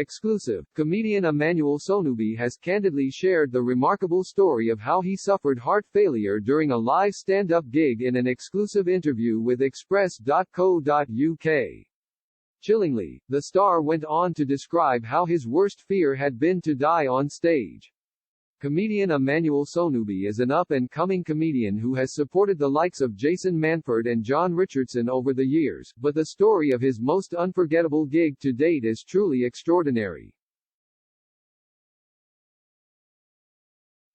Exclusive. Comedian Emmanuel Sonubi has candidly shared the remarkable story of how he suffered heart failure during a live stand-up gig in an exclusive interview with Express.co.uk. Chillingly, the star went on to describe how his worst fear had been to die on stage. Comedian Emmanuel Sonubi is an up-and-coming comedian who has supported the likes of Jason Manford and John Richardson over the years, but the story of his most unforgettable gig to date is truly extraordinary.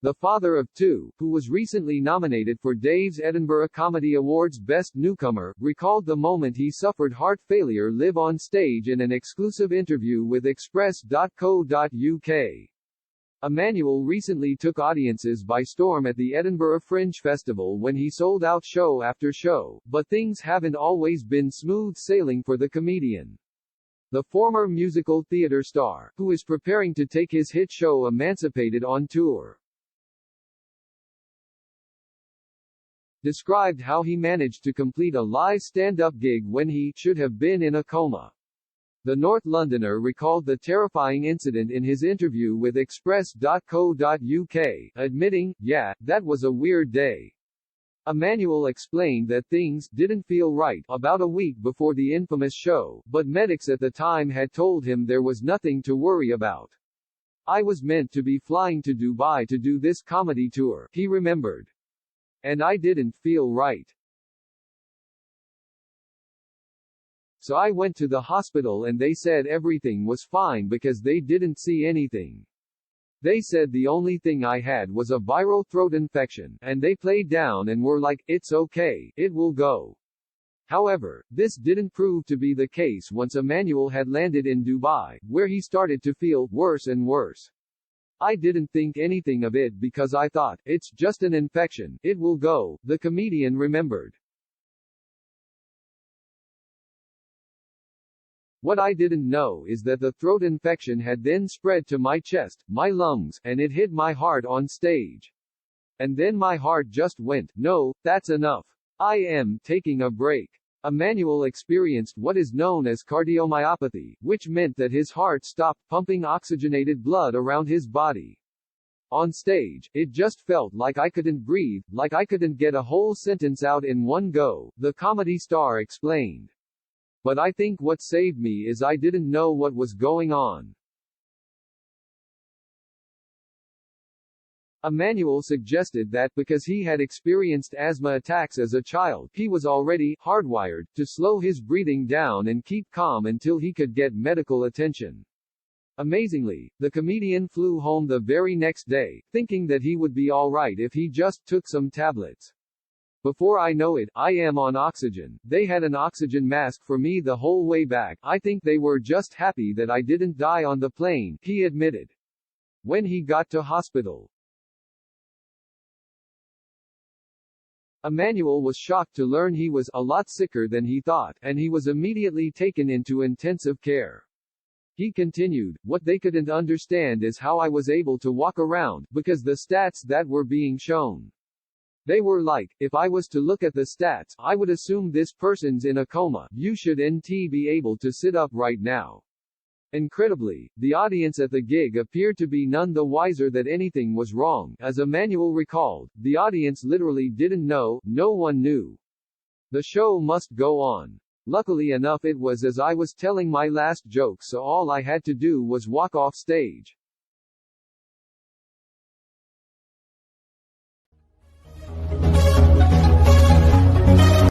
The father of two, who was recently nominated for Dave's Edinburgh Comedy Awards Best Newcomer, recalled the moment he suffered heart failure live on stage in an exclusive interview with Express.co.uk. Emmanuel recently took audiences by storm at the Edinburgh Fringe Festival when he sold out show after show, but things haven't always been smooth sailing for the comedian. The former musical theatre star, who is preparing to take his hit show Emancipated on tour, described how he managed to complete a live stand-up gig when he should have been in a coma. The North Londoner recalled the terrifying incident in his interview with Express.co.uk, admitting, "Yeah, that was a weird day." Emmanuel explained that things didn't feel right about a week before the infamous show, but medics at the time had told him there was nothing to worry about. "I was meant to be flying to Dubai to do this comedy tour," he remembered. "And I didn't feel right. So I went to the hospital and they said everything was fine because they didn't see anything. They said the only thing I had was a viral throat infection, and they played down and were like, 'It's okay, it will go.'" However, this didn't prove to be the case once Emmanuel had landed in Dubai, where he started to feel worse and worse. "I didn't think anything of it because I thought, it's just an infection, it will go," the comedian remembered. "What I didn't know is that the throat infection had then spread to my chest, my lungs, and it hit my heart on stage. And then my heart just went, 'No, that's enough. I am taking a break.'" Emmanuel experienced what is known as cardiomyopathy, which meant that his heart stopped pumping oxygenated blood around his body. "On stage, it just felt like I couldn't breathe, like I couldn't get a whole sentence out in one go," the comedy star explained. "But I think what saved me is I didn't know what was going on." Emmanuel suggested that, because he had experienced asthma attacks as a child, he was already hardwired to slow his breathing down and keep calm until he could get medical attention. Amazingly, the comedian flew home the very next day, thinking that he would be alright if he just took some tablets. "Before I know it, I am on oxygen. They had an oxygen mask for me the whole way back. I think they were just happy that I didn't die on the plane," he admitted. When he got to hospital, Emmanuel was shocked to learn he was a lot sicker than he thought, and he was immediately taken into intensive care. He continued, "What they couldn't understand is how I was able to walk around, because the stats that were being shown. They were like, if I was to look at the stats, I would assume this person's in a coma. You should be able to sit up right now." Incredibly, the audience at the gig appeared to be none the wiser that anything was wrong. As Emmanuel recalled, the audience literally didn't know, no one knew. "The show must go on. Luckily enough it was as I was telling my last joke, so all I had to do was walk off stage.